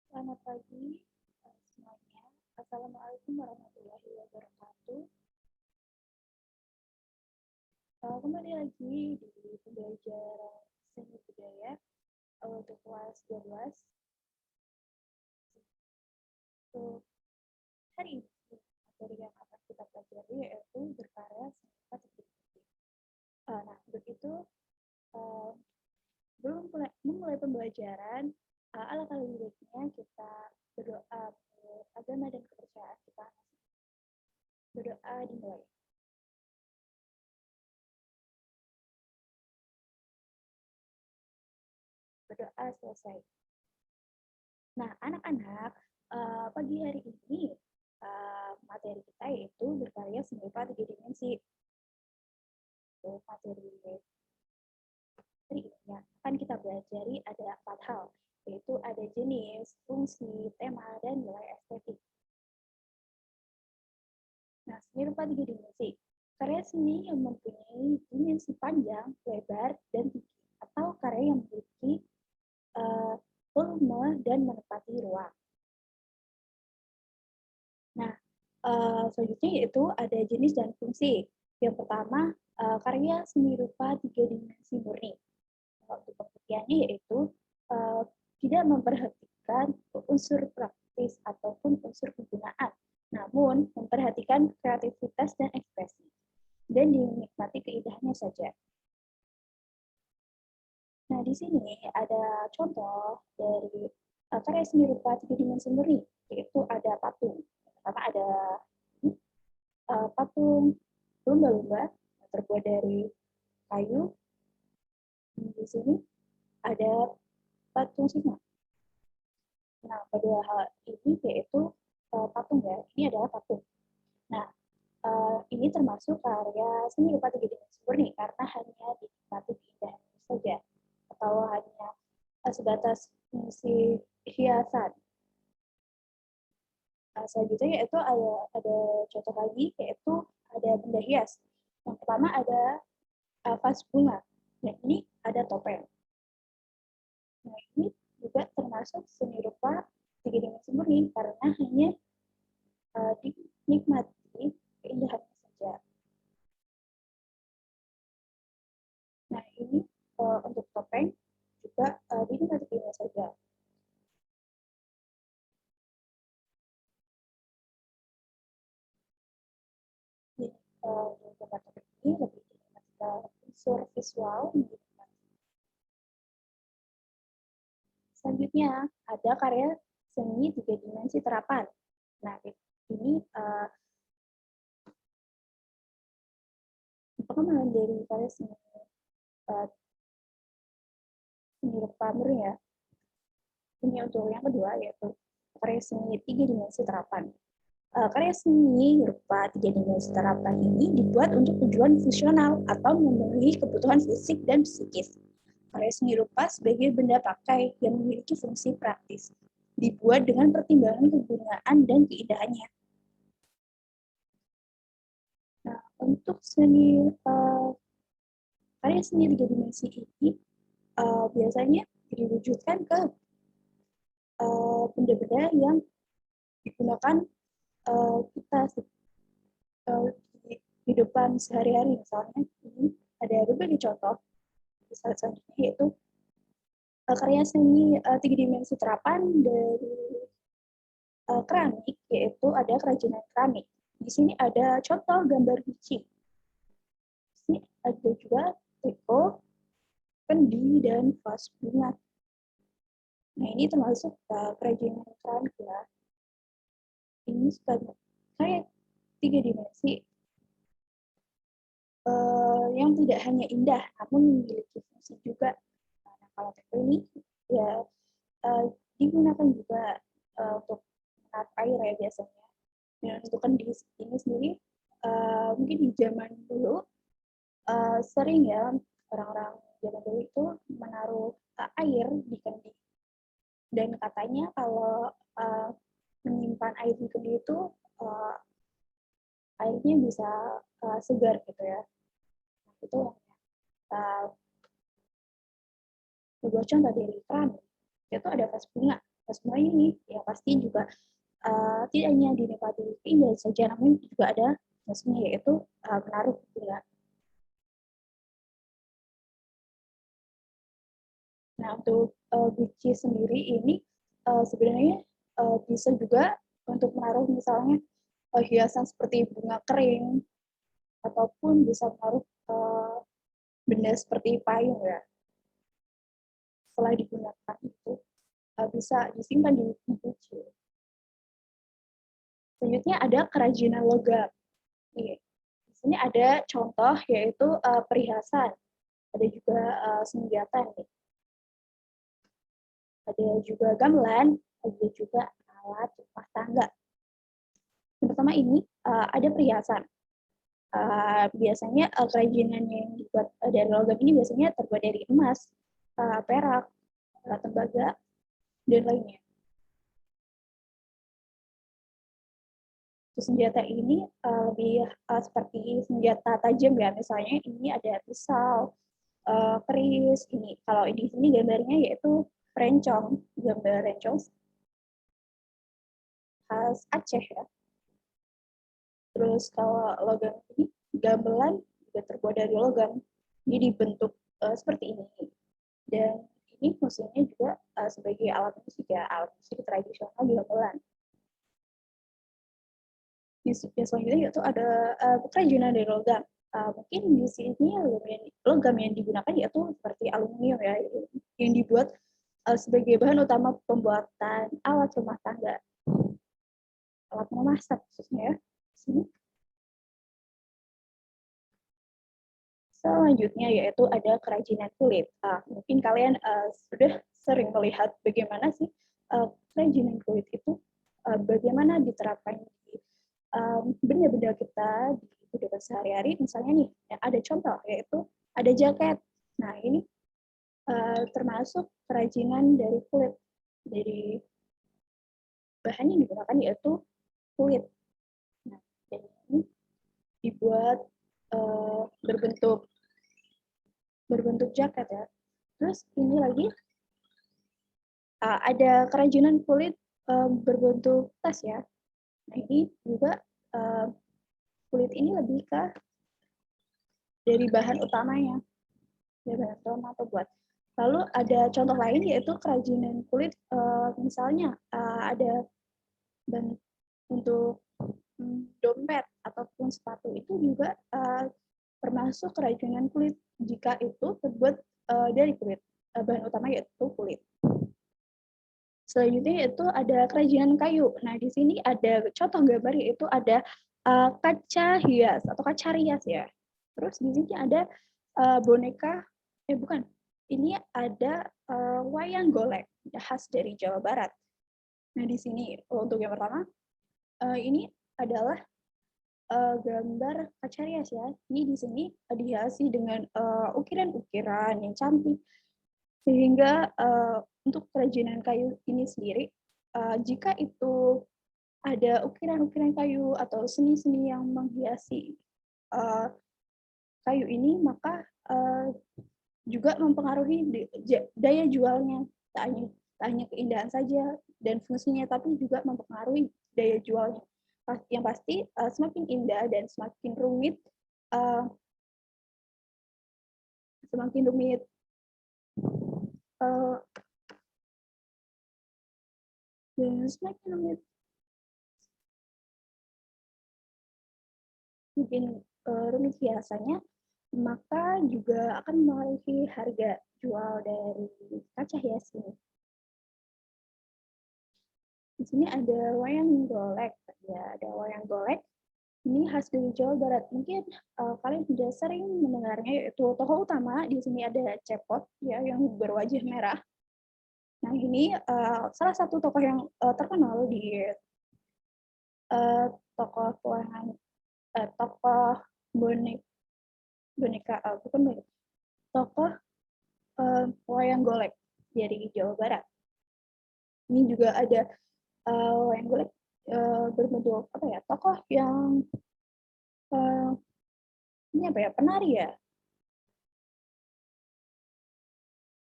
Selamat pagi semuanya. Assalamualaikum warahmatullahi wabarakatuh. Kembali lagi di pembelajaran seni budaya untuk kelas 12. Untuk hari ini, materi yang akan kita pelajari yaitu berkarya seni rupa tiga. Nah, untuk itu belum memulai pembelajaran, alangkah lebih baiknya kita berdoa menurut agama dan kepercayaan kita. Berdoa dimulai. Berdoa selesai. Nah, anak-anak, pagi hari ini materi kita yaitu berkarya seni rupa tiga dimensi. Materi hari ini yang akan kita pelajari ada 4 hal, yaitu ada jenis, fungsi, tema, dan nilai estetik. Nah, seni rupa tiga dimensi. Karya seni yang mempunyai dimensi panjang, lebar, dan tinggi, atau karya yang memiliki volume dan menempati ruang. Nah, selanjutnya yaitu ada jenis dan fungsi. Yang pertama, karya seni rupa tiga dimensi murni. Untuk pengertiannya yaitu tidak memperhatikan unsur praktis ataupun unsur penggunaan, namun memperhatikan kreativitas dan ekspresi, dan dinikmati keindahannya saja. Nah, di sini ada contoh dari karya seni rupa tiga dimensi murni, yaitu ada patung. Pertama ada patung lumba-lumba terbuat dari kayu. Di sini ada patung singa. Nah, kedua hal ini yaitu patung ya. Ini adalah patung. Nah, ini termasuk karya seni rupa tiga dimensi murni karena hanya dinikmati keindahan saja atau hanya sebatas fungsi hiasan. Selanjutnya yaitu ada contoh lagi yaitu ada benda hias. Yang pertama ada vas bunga. Nah, ini ada topeng. Nah, ini juga termasuk seni rupa tiga dimensi murni karena hanya dinikmati keindahannya saja. Nah, ini untuk topeng juga dinikmati keindahan saja. Jadi, gambar topeng ini lebih dinikmati ke unsur visual. Selanjutnya, ada karya seni tiga dimensi terapan. Nah, ini pengembangan dari karya seni rupa murni ya. Ini untuk yang kedua yaitu karya seni tiga dimensi terapan. Karya seni rupa tiga dimensi terapan ini dibuat untuk tujuan fungsional atau memenuhi kebutuhan fisik dan psikis. Karya seni rupa sebagai benda pakai yang memiliki fungsi praktis, dibuat dengan pertimbangan kegunaan dan keindahannya. Nah, untuk karya seni tiga dimensi ini biasanya diwujudkan ke benda-benda yang digunakan kita di kehidupan sehari-hari. Misalnya ini ada berbagai contoh. Salah satunya yaitu karya seni tiga dimensi terapan dari keramik, yaitu ada kerajinan keramik. Di sini ada contoh gambar biji. Di sini ada juga triko, kendi, dan vas bunga. Nah, ini termasuk kerajinan keramik ya. Ini kayak tiga dimensi yang tidak hanya indah, namun memiliki fungsi juga. Nah, kalau triko ini ya digunakan juga untuk menata air ya biasanya. Dan untuk kendi ini sendiri, mungkin di zaman dulu sering ya orang-orang zaman dulu itu menaruh air di kendi. Dan katanya kalau menyimpan air di kendi itu uh, airnya bisa segar gitu ya. Nah, itu uh, sebuah contoh dari keramik. Itu ada vas bunga. semua ini ya pasti juga tidak hanya dinikmati keindahan saja, namun juga ada plusnya, yaitu menaruh pikiran. Nah, untuk guci sendiri ini sebenarnya bisa juga untuk menaruh misalnya hiasan seperti bunga kering, ataupun bisa menaruh benda seperti payung ya. Setelah digunakan itu bisa disimpan di guci. Selanjutnya ada kerajinan logam. Di sini ada contoh yaitu perhiasan, ada juga senjata nih. Ada juga gamelan, ada juga alat rumah tangga. Yang pertama ini ada perhiasan. Biasanya kerajinan yang dibuat dari logam ini biasanya terbuat dari emas, perak, tembaga, dan lainnya. Senjata ini lebih seperti senjata tajam ya, misalnya ini ada pisau, keris, ini kalau di sini gambarnya yaitu rencong, gambar rencong khas Aceh ya. Terus kalau logam ini gamelan juga terbuat dari logam, ini dibentuk seperti ini. Dan ini fungsinya juga sebagai alat musik ya, alat musik tradisional di gamelan. Yang selanjutnya yaitu ada kerajinan dari logam. Mungkin di sini logam yang digunakan yaitu seperti aluminium ya, yang dibuat sebagai bahan utama pembuatan alat rumah tangga, alat memasak khususnya ya. Sini. Selanjutnya yaitu ada kerajinan kulit. Mungkin kalian sudah sering melihat bagaimana sih kerajinan kulit itu bagaimana diterapkan di benda-benda kita di kehidupan sehari-hari. Misalnya nih, ada contoh yaitu ada jaket. Nah ini termasuk kerajinan dari kulit, dari bahan yang digunakan yaitu kulit. Nah, ini dibuat berbentuk jaket ya. Terus ini lagi ada kerajinan kulit berbentuk tas ya. Nah ini juga kulit ini lebih ke dari bahan utamanya, dari bahan utama atau buat. Lalu ada contoh lain yaitu kerajinan kulit, misalnya ada untuk dompet ataupun sepatu itu juga termasuk kerajinan kulit jika itu terbuat dari kulit, bahan utama yaitu kulit. Selanjutnya itu ada kerajinan kayu. Nah di sini ada contoh gambar yaitu ada kaca hias atau kaca rias ya. Terus di sini ada boneka, bukan, ini ada wayang golek khas dari Jawa Barat. Nah di sini untuk yang pertama ini adalah gambar kaca rias ya. Ini di sini dihiasi dengan ukiran-ukiran yang cantik, sehingga untuk kerajinan kayu ini sendiri, jika itu ada ukiran-ukiran kayu atau seni-seni yang menghiasi kayu ini, maka juga mempengaruhi daya jualnya. Tak hanya keindahan saja dan fungsinya, tapi juga mempengaruhi daya jualnya. Yang pasti semakin indah dan semakin rumit, semakin rumit dan semakin rumit mungkin rumit hiasannya, maka juga akan mempengaruhi harga jual dari kaca hias ini. Di sini ada wayang golek, ya ada wayang golek. Ini khas dari Jawa Barat. Mungkin kalian sudah sering mendengarnya, yaitu tokoh utama di sini ada Cepot ya yang berwajah merah. Nah ini salah satu tokoh yang terkenal di tokoh keuangan, tokoh boneka bukan boneka, tokoh wayang golek dari Jawa Barat. Ini juga ada wayang golek berbentuk apa ya, tokoh yang ini apa ya, penari ya.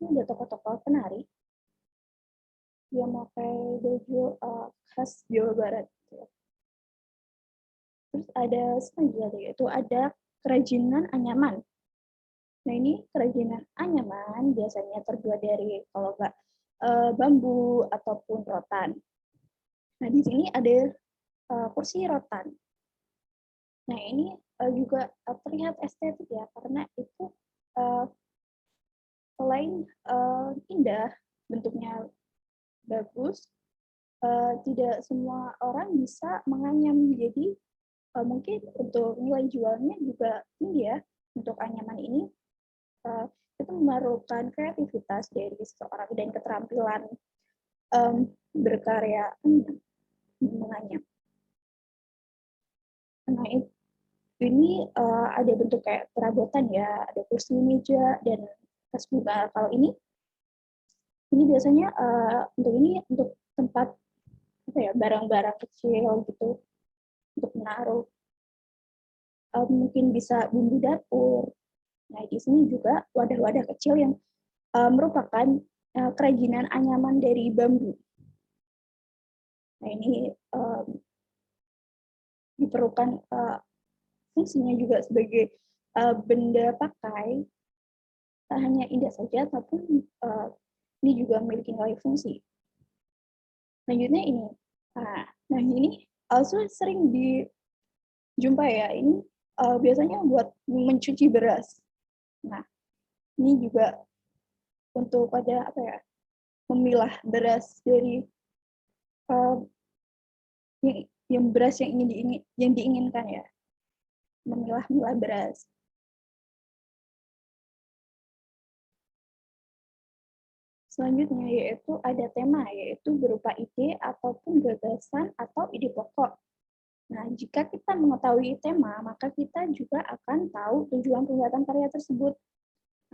Ini ada tokoh-tokoh penari. dia pakai baju khas Jawa Barat gitu. Terus ada selanjutnya yaitu ada kerajinan anyaman. Nah ini kerajinan anyaman biasanya terbuat dari kalau nggak bambu ataupun rotan. Nah di sini ada kursi rotan. Nah ini juga terlihat estetik ya karena itu selain indah bentuknya bagus, tidak semua orang bisa menganyam. Jadi mungkin untuk nilai jualnya juga tinggi ya untuk anyaman ini. Itu memerlukan kreativitas dari seseorang dan keterampilan berkarya menganyam. Nah ini ada bentuk kayak perabotan ya, ada kursi, meja, dan tas bunga. Kalau ini biasanya untuk tempat apa ya, barang-barang kecil gitu untuk menaruh, mungkin bisa bumbu dapur. Nah di sini juga wadah-wadah kecil yang merupakan kerajinan anyaman dari bambu. Nah ini diperlukan fungsinya juga sebagai benda pakai, tak hanya indah saja, tapi ini juga memiliki nilai fungsi. Selanjutnya ini, nah ini also sering dijumpai ya, ini biasanya buat mencuci beras. Nah ini juga untuk pada apa ya, memilah beras dari yang beras yang diinginkan ya, memilah-milah beras. Selanjutnya yaitu ada tema, yaitu berupa ide ataupun gagasan atau ide pokok. Nah, jika kita mengetahui tema, maka kita juga akan tahu tujuan pembuatan karya tersebut.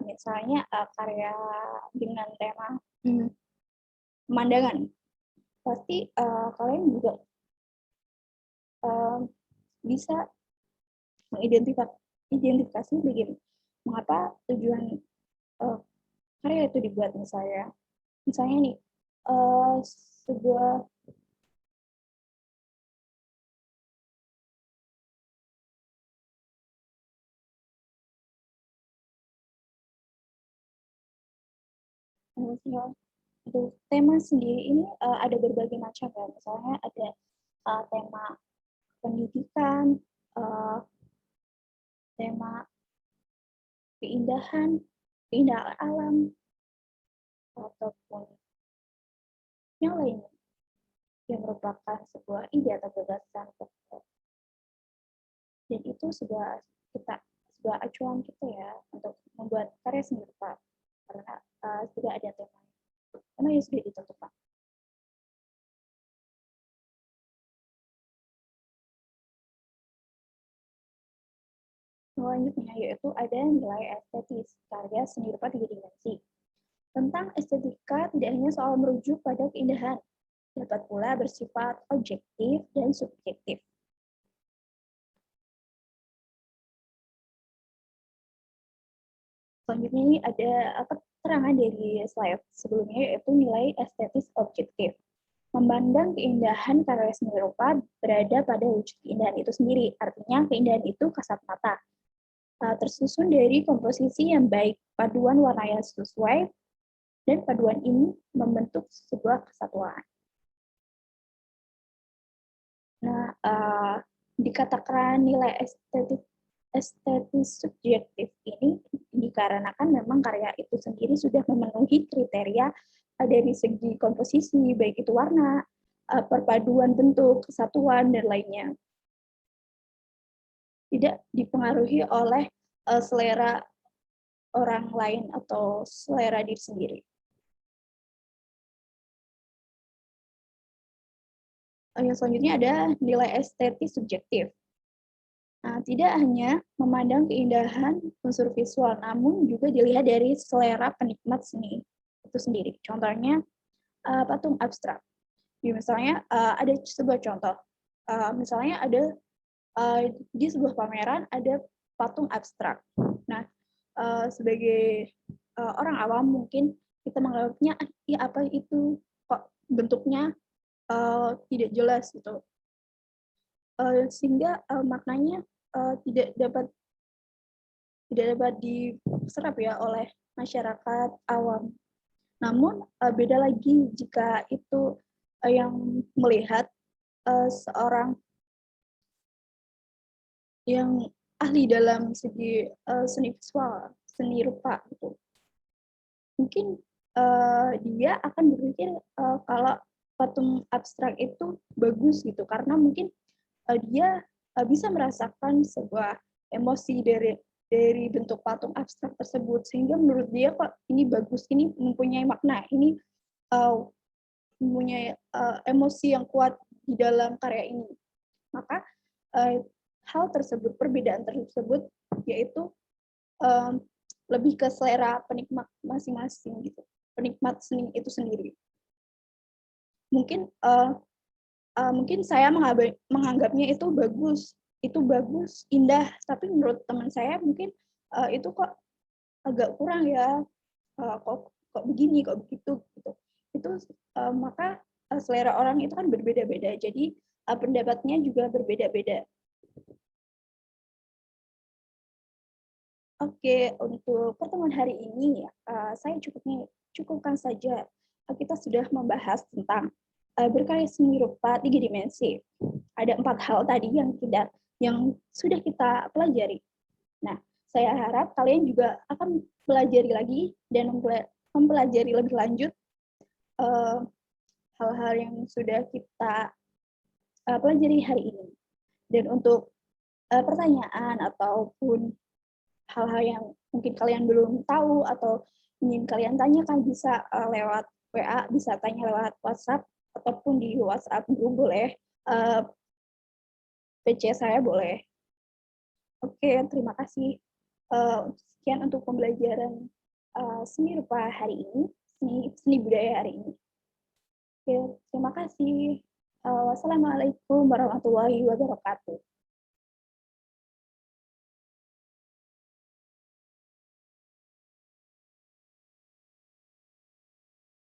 Misalnya karya dengan tema pemandangan, pasti kalian juga bisa mengidentifikasi begini, mengapa tujuan karya itu dibuat. Misalnya nih sebuah untuk tema sendiri ini ada berbagai macam ya. Misalnya ada tema pendidikan, tema keindahan alam, ataupun yang lainnya yang merupakan sebuah ide atau gagasan. Dan itu sebuah acuan kita ya untuk membuat karya seni rupa, karena sudah ada tema, karena ya sudah ditentukan. Selanjutnya yaitu ada nilai estetis karya seni rupa 3 dimensi. Tentang estetika tidak hanya soal merujuk pada keindahan, dapat pula bersifat objektif dan subjektif. Selanjutnya ini ada keterangan dari slide sebelumnya, yaitu nilai estetis objektif. Memandang keindahan karya seni rupa berada pada wujud keindahan itu sendiri. Artinya keindahan itu kasat mata. Tersusun dari komposisi yang baik, paduan warna yang sesuai, dan paduan ini membentuk sebuah kesatuan. Nah, dikatakan nilai estetis subjektif ini dikarenakan memang karya itu sendiri sudah memenuhi kriteria dari segi komposisi, baik itu warna, perpaduan bentuk, kesatuan, dan lainnya. Tidak dipengaruhi oleh selera orang lain atau selera diri sendiri. Yang selanjutnya ada nilai estetis subjektif. Nah, tidak hanya memandang keindahan unsur visual, namun juga dilihat dari selera penikmat seni itu sendiri. Contohnya patung abstrak. Misalnya ada sebuah contoh. Misalnya ada di sebuah pameran ada patung abstrak. Nah, sebagai orang awam mungkin kita menganggapnya, ya apa itu, kok bentuknya tidak jelas gitu, sehingga maknanya tidak dapat diserap ya oleh masyarakat awam. Namun beda lagi jika itu yang melihat seorang yang ahli dalam segi seni visual, seni rupa gitu. Mungkin dia akan berpikir kalau patung abstrak itu bagus gitu, karena mungkin dia bisa merasakan sebuah emosi dari bentuk patung abstrak tersebut, sehingga menurut dia kok ini bagus, ini mempunyai makna, ini mempunyai emosi yang kuat di dalam karya ini. Maka hal tersebut, perbedaan tersebut, yaitu lebih ke selera penikmat masing-masing gitu, penikmat seni itu sendiri. Mungkin mungkin saya menganggapnya itu bagus, indah, tapi menurut teman saya mungkin itu kok agak kurang ya, kok begini, kok begitu gitu. Itu maka selera orang itu kan berbeda-beda, jadi pendapatnya juga berbeda-beda. Oke, untuk pertemuan hari ini saya cukupkan saja. Kita sudah membahas tentang berkarya seni rupa 3 dimensi. Ada 4 hal tadi yang sudah kita pelajari. Nah, saya harap kalian juga akan pelajari lagi dan mempelajari lebih lanjut hal-hal yang sudah kita pelajari hari ini. Dan untuk pertanyaan ataupun hal-hal yang mungkin kalian belum tahu atau ingin kalian tanyakan, bisa lewat WA, bisa tanya lewat WhatsApp, ataupun di WhatsApp group boleh, PC saya boleh. Oke, terima kasih. Sekian untuk pembelajaran seni rupa hari ini, seni budaya hari ini. Oke, terima kasih. Wassalamualaikum warahmatullahi wabarakatuh.